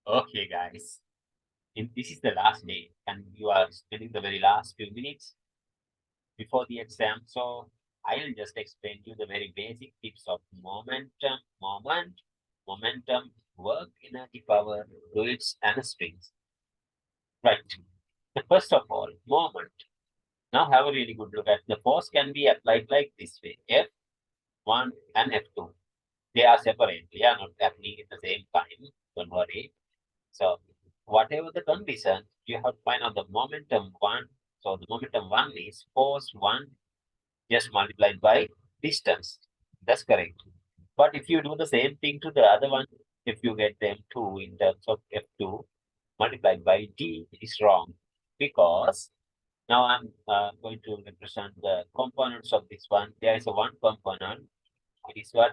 Okay, guys. This is the last day, and you are spending the very last few minutes before the exam. So I'll just explain you the very basic tips of momentum, work, energy, power, fluids, and strings. Right. The first of all, moment. Now have a really good look at the force can be applied like this way: F1 and F2. They are separate. They are not happening at the same time. Don't worry. So whatever the condition, you have to find out the momentum one. So the momentum one is force one just multiplied by distance. That's correct. But if you do the same thing to the other one, if you get them two in terms of F2 multiplied by D, it is wrong. Because now I'm going to represent the components of this one. There is a one component. It is what?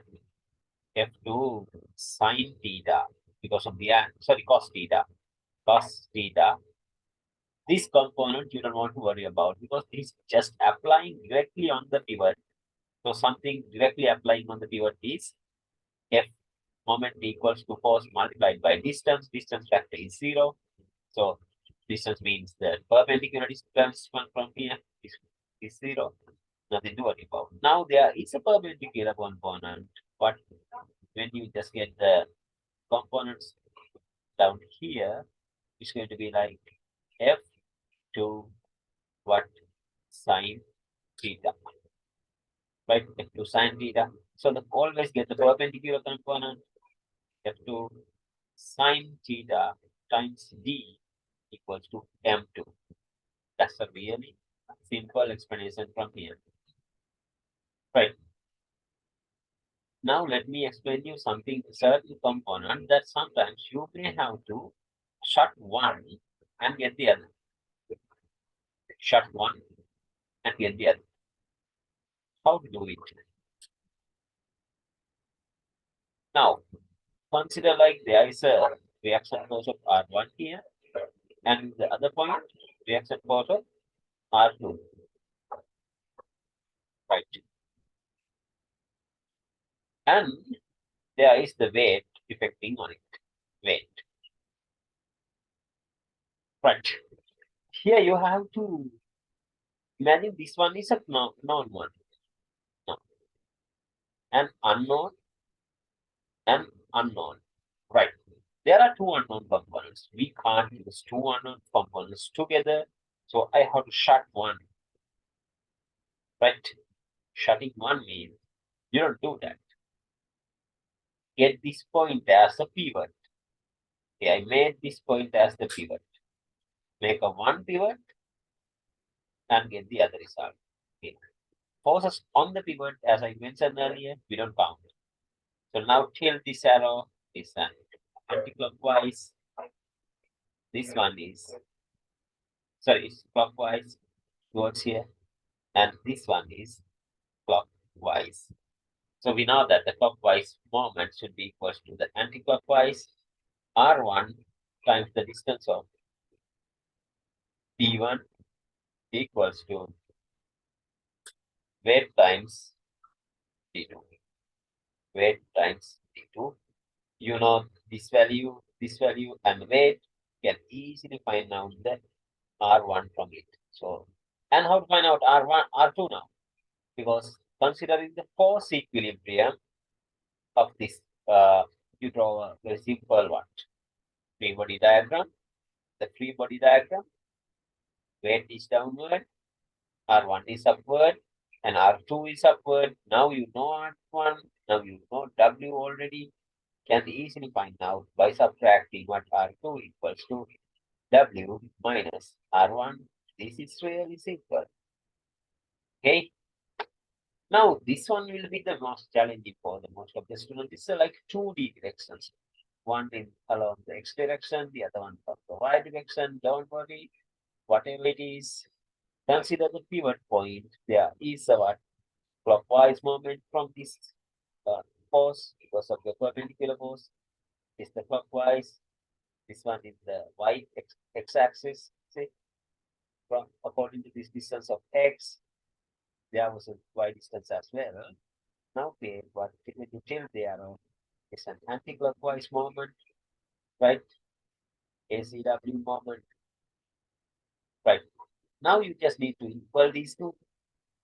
F2 sine theta because of the, sorry, cos theta. Cos theta. This component you don't want to worry about because it's just applying directly on the pivot. So something directly applying on the pivot is F moment equals to force multiplied by distance. Distance factor is 0. So distance means the perpendicular distance from here is 0. Nothing to worry about. Now there is a perpendicular component, but when you just get the components down here, it's going to be like F2 what sine theta, right? F2 sine theta. So the always get the perpendicular component F2 sine theta times D equals to M2. That's a really simple explanation from here. Right. Now let me explain you something, certain component that sometimes you may have to shut one and get the other. Shut one and get the other. How to do it? Now consider like there is a reaction force of R1 here, and the other point reaction force of R2. Right. And there is the weight affecting on it. Weight. Right. Here you have to imagine this one is a known one. No. An unknown and unknown. Right. There are two unknown components. We can't use two unknown components together. So I have to shut one. Right. Shutting one means you don't do that. Get this point as a pivot. Okay, I made this point as the pivot. Make a one pivot and get the other result. Okay. Forces on the pivot, as I mentioned earlier, we don't count. So now tilt this arrow, this one anti-clockwise. This one is, sorry, it's clockwise towards here. And this one is clockwise. So we know that the clockwise moment should be equal to the anti-clockwise R1 times the distance of D1 equals to weight times D2. Weight times D2. You know this value, and weight can easily find out the R1 from it. So, and how to find out R1, R2 now? Because considering the force equilibrium of this, you draw a very simple one. Free body diagram. The free body diagram, weight is downward, R1 is upward, and R2 is upward. Now you know R1, now you know W already. Can easily find out by subtracting what R2 equals to W minus R1. This is really simple. Okay. Now this one will be the most challenging for the most of the students. It's like 2D directions. One in along the X direction, the other one from the Y direction. Don't worry, whatever it is, consider the pivot point. There is a what clockwise moment from this uh, force because of the perpendicular force. Is the clockwise. This one is the x-axis. See, from according to this distance of x, there was a y distance as well. Now, they what when you tilt the arrow, it's an anti-clockwise moment, right? ACW moment. Right. Now you just need to equal these two.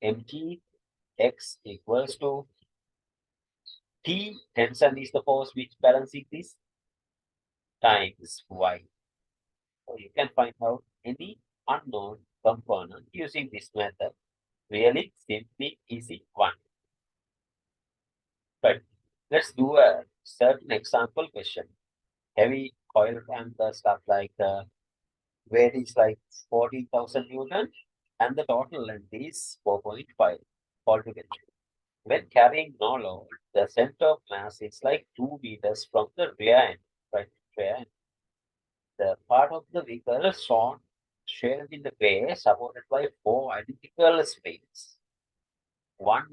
Mg x equals to T, tension is the force which balancing this, times Y. So you can find out any unknown component using this method. Really simply easy one. But let's do a certain example question. Heavy coil and the stuff like weight is like 40,000 Newton and the total length is 4.5 altogether. When carrying no load, the center of mass is like 2 meters from the rear end, right? Rear end. The part of the vehicle shown shaded in the gray, supported by 4 identical springs, one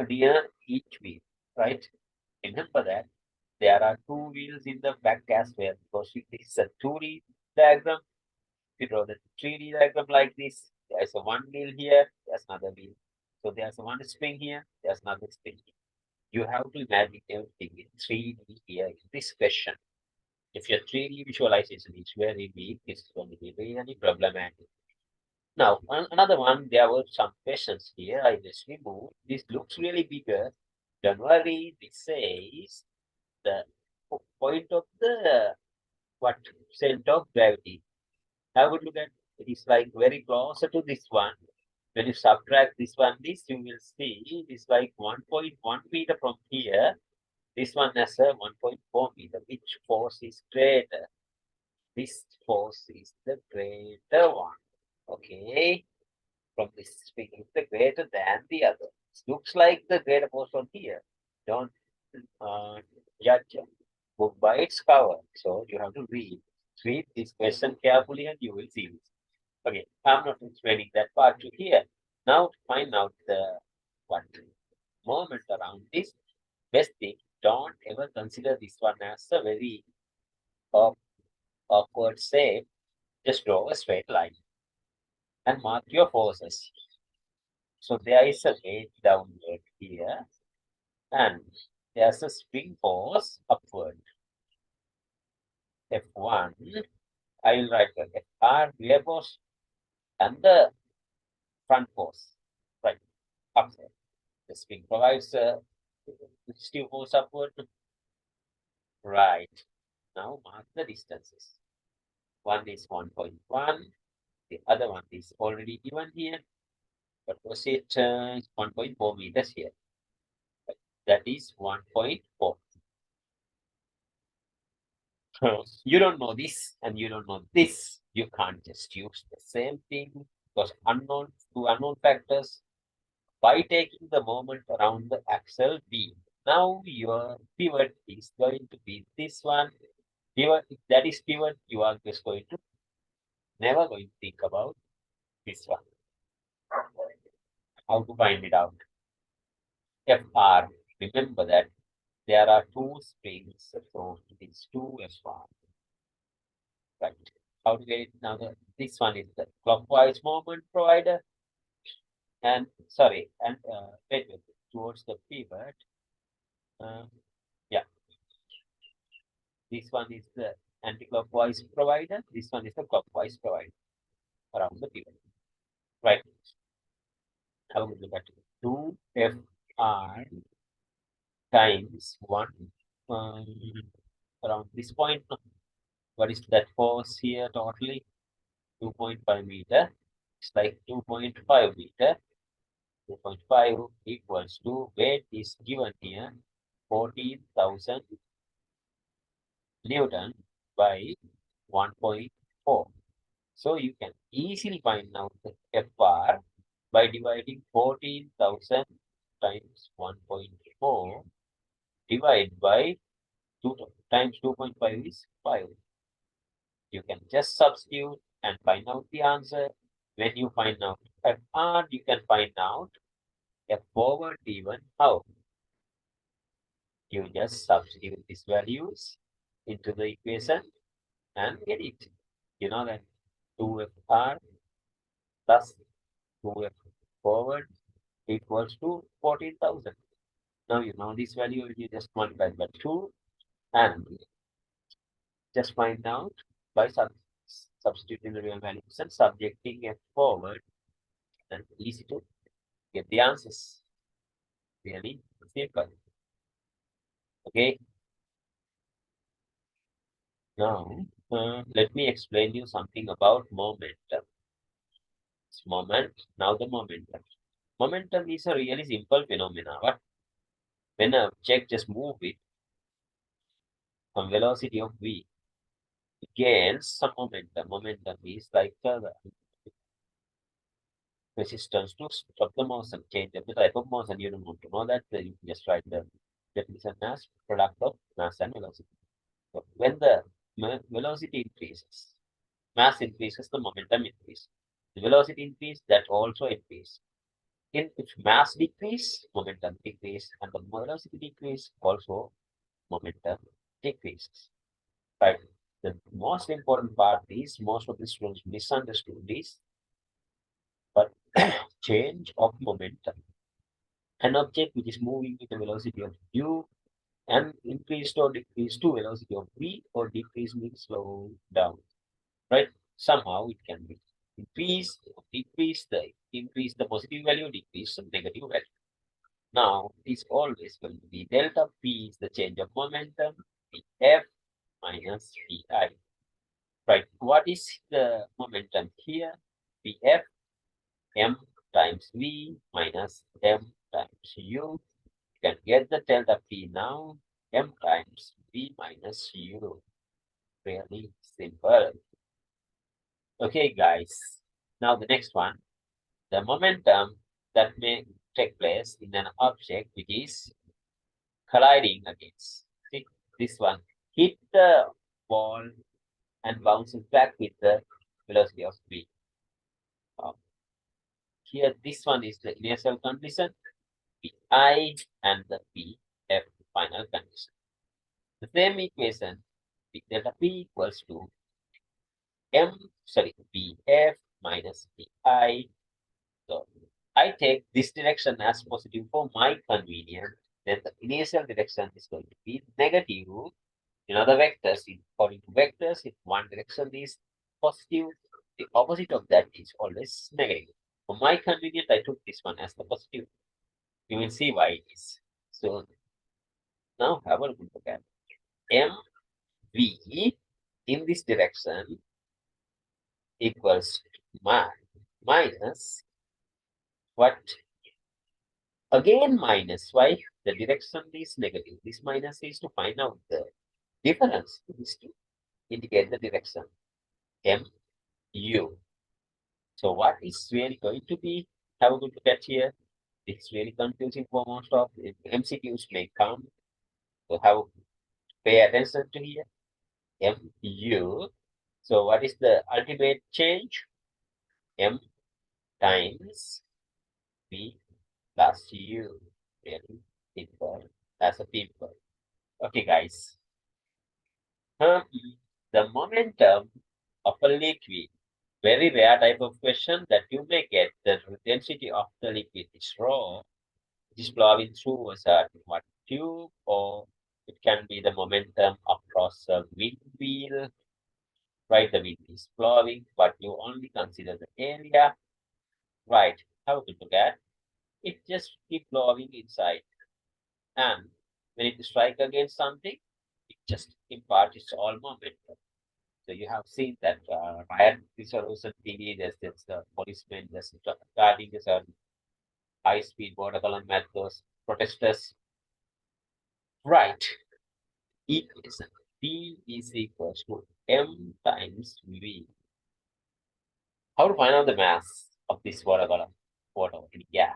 near each wheel, right? Remember that there are 2 wheels in the back as well, because if this is a 2D diagram, if you draw the 3D diagram like this, there's a one wheel here, there's another wheel. So there's one spring here, there's another spring. You have to imagine everything in 3D here in this question. If your 3D visualization is very weak, it's going to be really problematic. Now, another one, there were some questions here. I just removed. This looks really bigger. Don't worry, this says the point of the what center of gravity. Have a look at it is like very closer to this one. When you subtract this one, this you will see it is like 1.1 meter from here. This one has a 1.4 meter. Which force is greater? This force is the greater one. Okay. From this speaking, the greater than the other. It looks like the greater force on here. Don't judge a book by its cover. So you have to read this question carefully and you will see this. Okay, I'm not explaining that part to here. Now to find out the what moment around this best thing, don't ever consider this one as a very uh, awkward shape. Just draw a straight line and mark your forces. So there is a weight downward here and there's a spring force upward. F1, I will write the FR rear force and the front force, right, upward. The spring provides a resistive force upward, right. Now mark the distances. One is 1.1, the other one is already given here. But was it 1.4 meters here? That is 1.4. You don't know this and you don't know this. You can't just use the same thing because unknown factors by taking the moment around the axle B. Now your pivot is going to be this one. Pivot, if that is pivot, you are just going to never going to think about this one. How to find it out? FR. Remember that there are two springs, so it is 2FR. Right. How to get it now? This one is the clockwise moment provider. And sorry, and wait, towards the pivot. Uh, yeah, this one is the anti-clockwise provider. This one is the clockwise provider around the pivot. Right. Have a look at 2FR times 1 um, around this point. What is that force here totally? 2.5 meter. It's like 2.5 meter. 2.5 equals to weight is given here 14,000 Newton by 1.4. So you can easily find out the FR by dividing 14,000 times 1.4 divided by 2 times 2.5 is 5. You can just substitute and find out the answer. When you find out FR, you can find out F forward even how. You just substitute these values into the equation and get it. You know that 2FR plus 2F forward equals to 14,000. Now you know this value, you just multiply by 2 and just find out by substituting the real values and subjecting it forward, and easy to get the answers. Really simple. Okay, now let me explain you something about momentum. It's moment, now the momentum. Momentum is a really simple phenomena. But when a object just move with some velocity of v, it gains some momentum. Momentum is like the resistance to stop the motion, change of the type of motion. You don't want to know that, you can just write the definition as product of mass and velocity. So when the velocity increases, mass increases, the momentum increases. The velocity increase, that also increase. If mass decrease, momentum decrease, and the velocity decrease, also momentum decreases. Right. The most important part is most of the students misunderstood this, but change of momentum. An object which is moving with the velocity of u and increased or decreased to velocity of v, or decrease means slow down. Right? Somehow it can be increase, decrease, the increase the positive value, decrease the negative value. Now it is always going to be delta p is the change of momentum, f minus vi. Right. What is the momentum here? Pf m times v minus m times u. You can get the delta p now, m times v minus u. Really simple. Okay, guys. Now the next one, the momentum that may take place in an object which is colliding against. See, this one hit the ball and bounces back with the velocity of v. Here, this one is the initial condition, Pi and the Pf final condition. The same equation, P delta P equals to Pf minus Pi. So I take this direction as positive for my convenience. Then the initial direction is going to be negative. In other vectors, according to vectors, if one direction is positive, the opposite of that is always negative. For my convenience, I took this one as the positive. You will see why it is. So now have a look at mv in this direction equals minus what? Again minus. Why? The direction is negative. This minus is to find out the difference. It is to indicate the direction. mu. So what is really going to be? Have a good look at here. It's really confusing for most of MCQs may come. So have pay attention to here. mu. So what is the ultimate change? M times v plus u. Really simple. That's a simple. Okay, guys. The momentum of a liquid. Very rare type of question that you may get. The density of the liquid is raw. It is flowing through a certain what tube, or it can be the momentum across a wind wheel. Right, the wind is flowing, but you only consider the area. Right, have a good look at it. Just keep flowing inside, and when it strike against something, it just imparts its all momentum. So you have seen that riot resolution TV, there's the policemen just guarding this high-speed border column at those protesters. Right, equation P is equals to M times V. How to find out the mass of this water column? Water, yeah.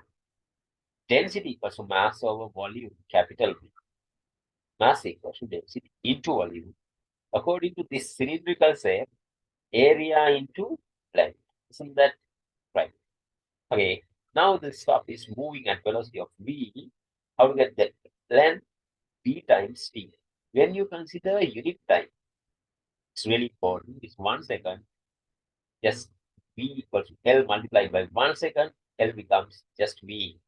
Density equals to mass over volume, capital V. Mass equals to density into volume. According to this cylindrical shape, area into length. Isn't that right? Okay. Now this stuff is moving at velocity of v. How to get that? Length v times t. When you consider unit time, it's really important. It's 1 second. Just v equals to L multiplied by 1 second. L becomes just v.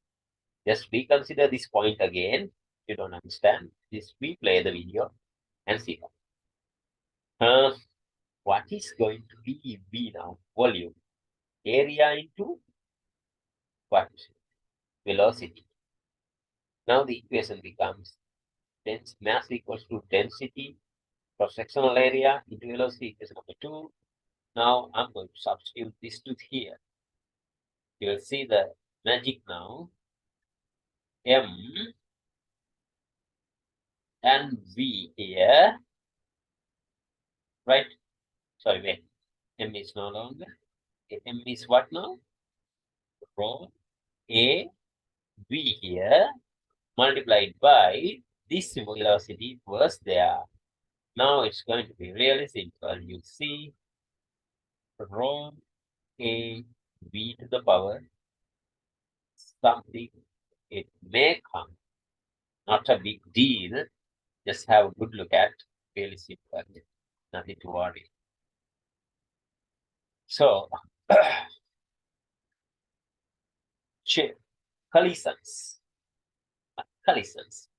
Just reconsider this point again. If you don't understand, just replay the video and see. what is going to be V now? Volume. Area into what? Velocity. Now the equation becomes mass equals to density cross-sectional area into velocity, equation number 2. Now I'm going to substitute this to here. You will see the magic now. M and V here, right? Sorry, wait. M is no longer. M is what now? Rho A V here multiplied by this velocity was there. Now it's going to be really simple. You see rho A V to the power something. It may come. Not a big deal. Just have a good look at. Really simple. Nothing to worry. So, collisions. Collisions.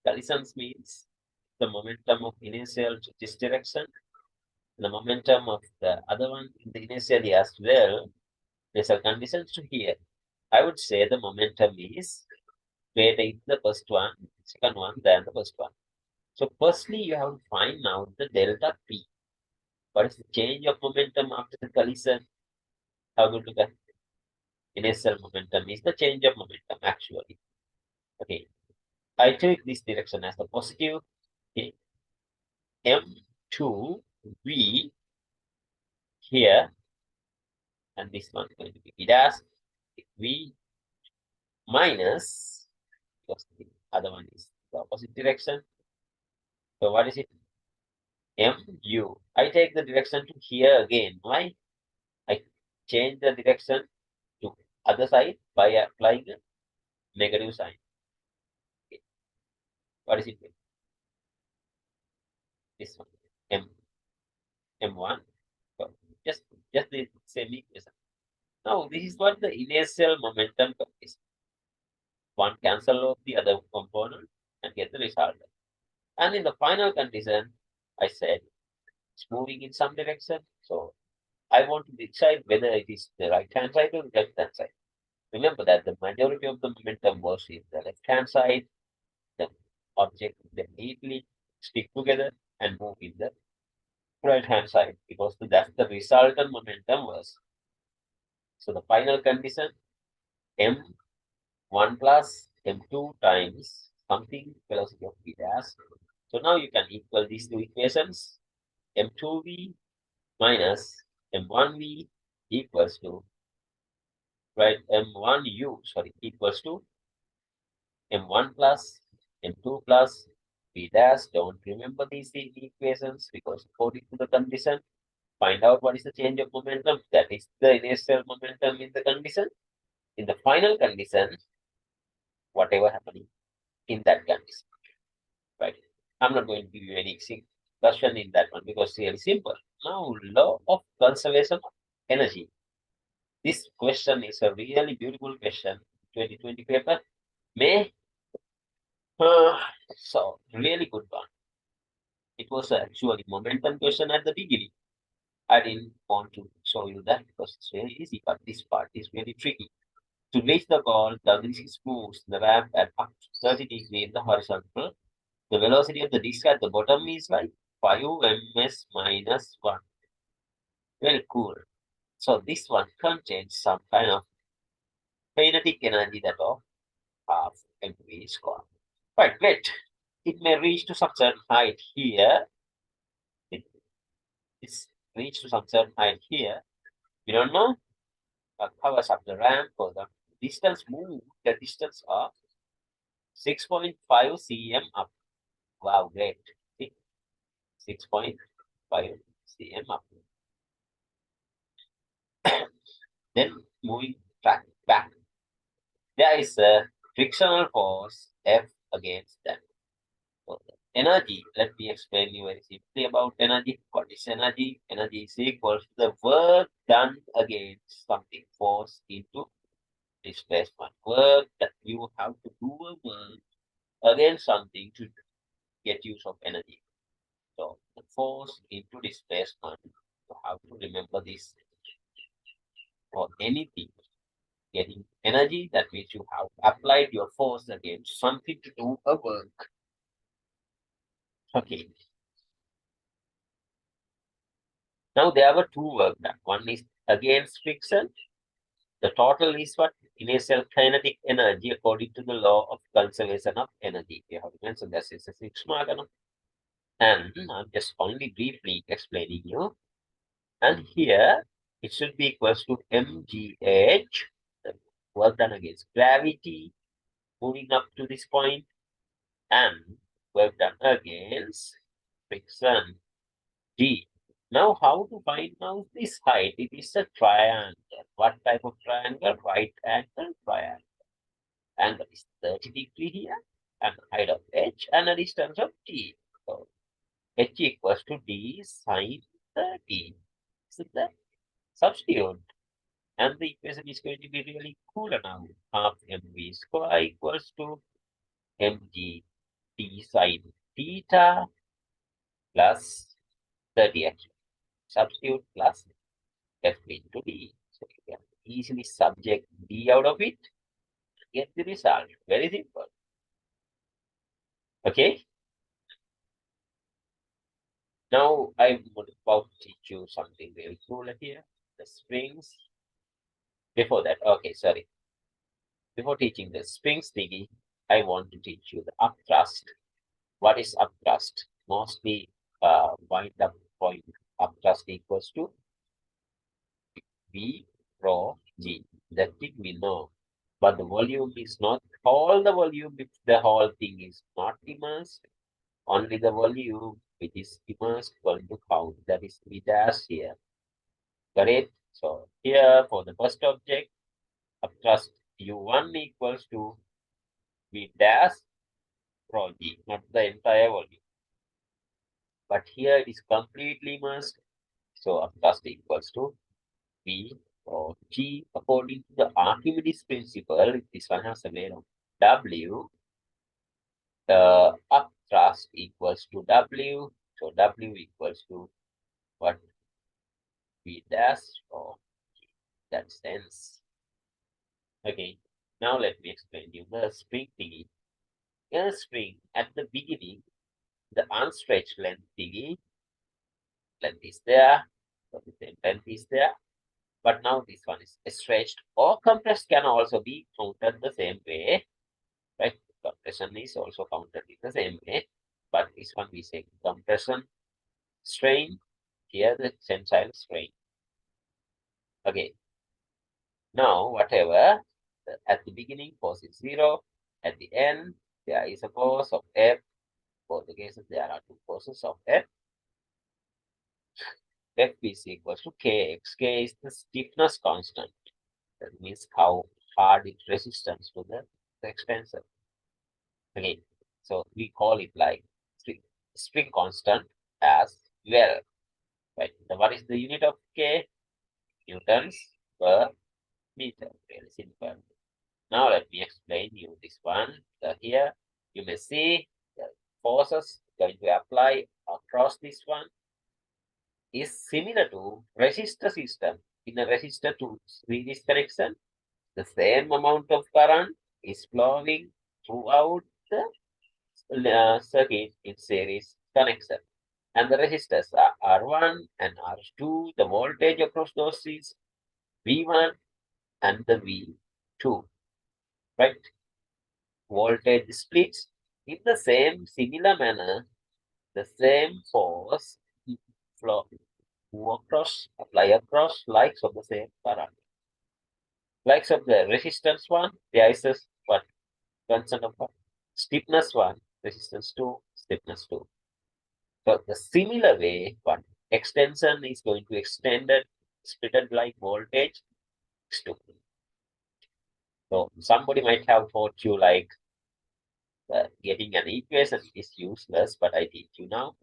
Collisions means the momentum of initial to this direction, the momentum of the other one in the initially as well. There's a condition to here. I would say the momentum is greater in the first one, second one than the first one. So firstly, you have to find out the delta P. What is the change of momentum after the collision? How to look at initial momentum is the change of momentum actually. Okay, I take this direction as the positive. Okay, M2V here, and this one is going to be V dash V minus, because the other one is the opposite direction. So what is it? MU. I take the direction to here again. Why? I change the direction to other side by applying a negative sign. Okay. What is it? This one. M M1. So just the same equation. Now this is what the initial momentum is. One cancel off the other component and get the result. And in the final condition, I said it's moving in some direction. So I want to decide whether it is the right hand side or the left hand side. Remember that the majority of the momentum was in the left hand side. The object will neatly stick together and move in the right hand side because that's the resultant momentum was. So the final condition M1 plus M2 times something velocity of V dash. So now you can equal these two equations. M2V minus M1V equals to, right, M1U, sorry, equals to M1 plus M2 plus V dash. Don't remember these equations because according to the condition, find out what is the change of momentum. That is the initial momentum in the condition. In the final condition, whatever happening in that condition, right? I'm not going to give you any discussion in that one because it's really simple. Now, law of conservation of energy. This question is a really beautiful question. 2020 paper. May so really good one. It was actually momentum question at the beginning. I didn't want to show you that because it's very easy, but this part is very tricky. To reach the goal, the disc moves the ramp at up to 30 degrees in the horizontal. The velocity of the disc at the bottom is like 5 ms minus 1. Very cool. So this one contains some kind of kinetic energy that of half mv square. Right, great. It may reach to some certain height here. It's reached to some certain height here. We don't know. Covers up the ramp for the distance moved, the distance of 6.5 cm up. Wow, great. 6.5 cm up. Then moving back. There is a frictional force F against them. So energy, let me explain you very simply about energy. What is energy? Energy is equal to the work done against something, force into displacement. Work that you have to do a work against something to get use of energy. So the force into displacement You have to remember this for anything. Getting energy, that means you have applied your force against something to do a work. Okay. Now there were two work done. One is against friction. The total is what? Initial kinetic energy according to the law of conservation of energy. You have to mention this is a 6 mark. And I'm just only briefly explaining you. And here it should be equals to mgh, the work done against gravity, moving up to this point, and work done against friction d. Now, how to find out this height? It is a triangle. What type of triangle? Right angle triangle. Angle is 30 degrees here, and height of h, and a distance of t. So, h equals to d sine 30. So, the substitute. And the equation is going to be really cool now. Half mv square equals to mg d sine theta plus 30 actually. Substitute plus f into d. So you can easily subject d out of it, get the result. Very simple. Okay. Now I'm about to teach you something very cool here. The springs. Before that, okay, sorry. Before teaching the springs thingy, I want to teach you the upthrust. What is upthrust? Mostly wind up point upthrust equals to V rho G. That thing we know. But the volume is not all the volume if the whole thing is not immersed. Only the volume which is immersed going to count. That is V dash here. Got it? So here for the first object, upthrust U1 equals to V dash rho G, not the entire volume. But here it is completely immersed. So upthrust equals to V or G according to the Archimedes principle. This one has a value of W. The upthrust equals to W. So W equals to what? V dash or G. That sense. Okay. Now let me explain you the spring thingy. In a spring, at the beginning, the unstretched length thingy, length is there, so the same length is there. But now this one is stretched or compressed can also be counted the same way, right? Compression is also counted in the same way, but this one we say compression strain, here the tensile strain. Okay, now whatever, at the beginning force is 0, at the end there is a force of F. For the cases there are two forces of F. F is equals to Kx. K is the stiffness constant. That means how hard it resistance to the extensor. Okay, so we call it like spring constant as well. Right? So what is the unit of K? Newtons per meter. Very simple. Now let me explain you this one. So here you may see the forces going to apply across this one is similar to resistor system. In a resistor to series connection, the same amount of current is flowing throughout the circuit in series connection. And the resistors are R1 and R2. The voltage across those is V1 and the V2, right? Voltage splits in the same similar manner. The same force flow move across, apply across likes of the same current. Likes of the resistance one, there is a what constant of what? Stiffness one, resistance two, stiffness two. So the similar way, what extension is going to extend it, splitted like voltage x2. So somebody might have thought you like getting an equation is useless, but I teach you now.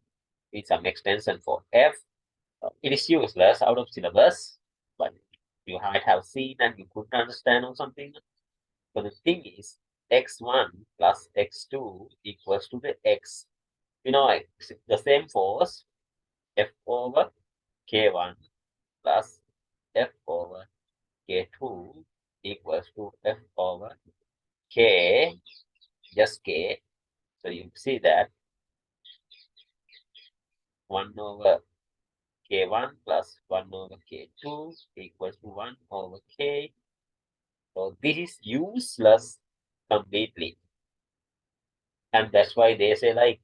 It's some extension for F. It is useless out of syllabus, but you might have seen and you couldn't understand or something. So the thing is, x1 plus x2 equals to the x. You know, the same force, F over K1 plus F over K2 equals to F over K, just K. So you see that 1 over K1 plus 1 over K2 equals to 1 over K. So this is useless completely. And that's why they say like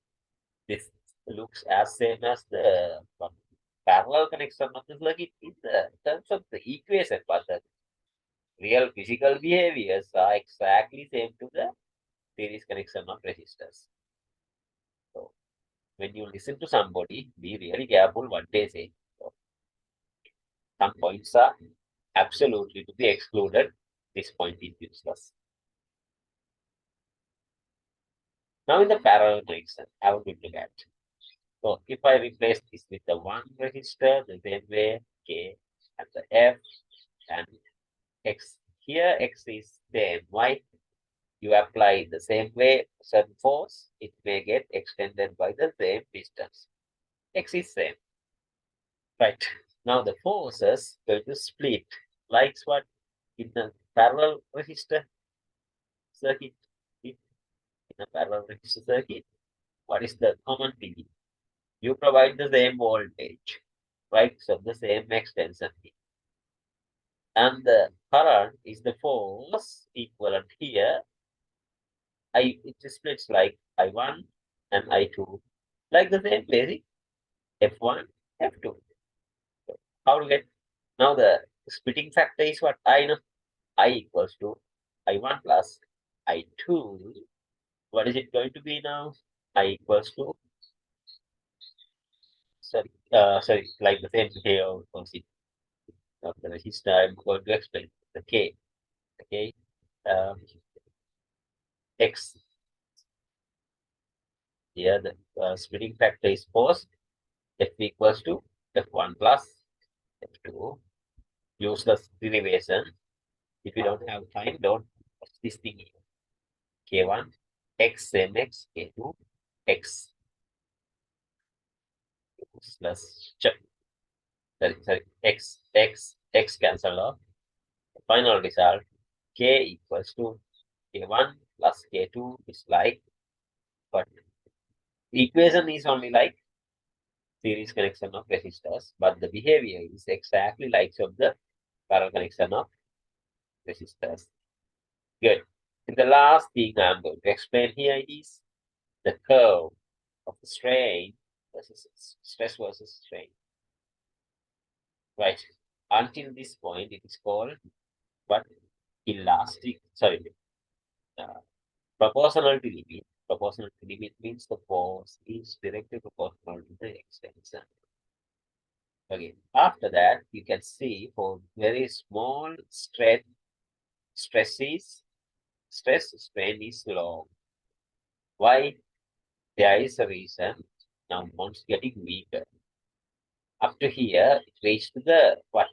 this looks as same as the parallel connection of the circuit in the terms of the equation, but the real physical behaviors are exactly same to the series connection of resistors. So when you listen to somebody, be really careful what they say. So, some points are absolutely to be excluded. This point is useless. Now in the parallel connection, have a good look at. So if I replace this with the one resistor, the same way K and the F and X, here X is same. Why? You apply the same way certain force, it may get extended by the same distance. X is same. Right. Now the forces going to split. Like what? In the parallel resistor circuit. In a parallel resistor circuit, what is the common thing? You provide the same voltage, right? So the same extension. And the current is the force equivalent here. It splits like I1 and I2, like the same basic F1, F2. So how to get now the splitting factor is what I know. I equals to I1 plus I2. What is it going to be now? I equals to sorry, like the same here of the resistor. I'm going to explain the K. Okay, um, X. Here the splitting factor is force. F equals to F1 plus F2. Use the derivation. If you don't have time, don't watch this thing. K1 X same X K2 X plus sorry X cancel off. The final result K equals to K1 plus K2 is like, but the equation is only like series connection of resistors, but the behavior is exactly like of the parallel connection of resistors. Good. And the last thing I'm going to explain here is the curve of the strain versus stress versus strain. Right. Until this point, it is called what? Elastic, sorry, uh, proportional to limit. Proportional to limit means the force is directly proportional to the extension. Okay. After that, you can see for very small stresses, stress strain is low. Why? There is a reason. Now bonds getting weaker. Up to here, it reached the what?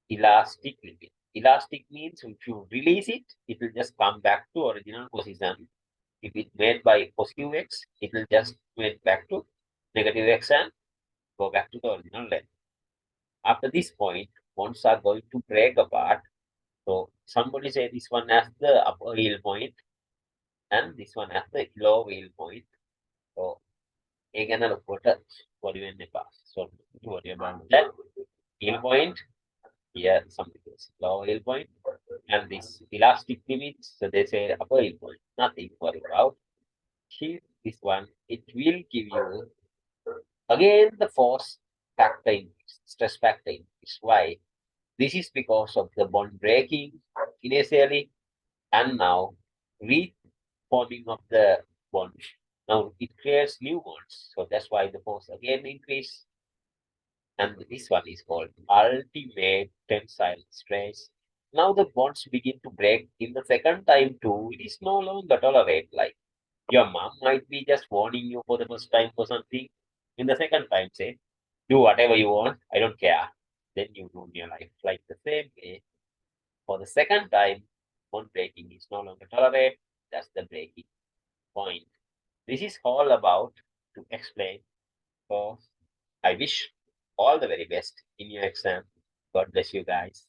Elastic limit. Elastic means if you release it, it will just come back to original position. If it's made by positive x, it will just made back to negative x and go back to the original length. After this point, bonds are going to break apart. So somebody say this one has the upper yield point and this one has the low yield point. So again, what do you mean by so what about that yield point? Here something is low yield point and this elastic limit. So they say upper yield point. Nothing to worry about. Here, this one, it will give you again the force factor increase, stress factor increase. Why? This is because of the bond breaking initially and now reforming of the bond. Now it creates new bonds. So that's why the force again increase. And this one is called ultimate tensile stress. Now the bonds begin to break in the second time too. It is no longer tolerate like your mom might be just warning you for the first time for something. In the second time, say, do whatever you want, I don't care. Then you do in your life. Like the same way, for the second time, bond breaking is no longer tolerate. That's the breaking point. This is all about to explain force I wish all the very best in your exam. God bless you guys.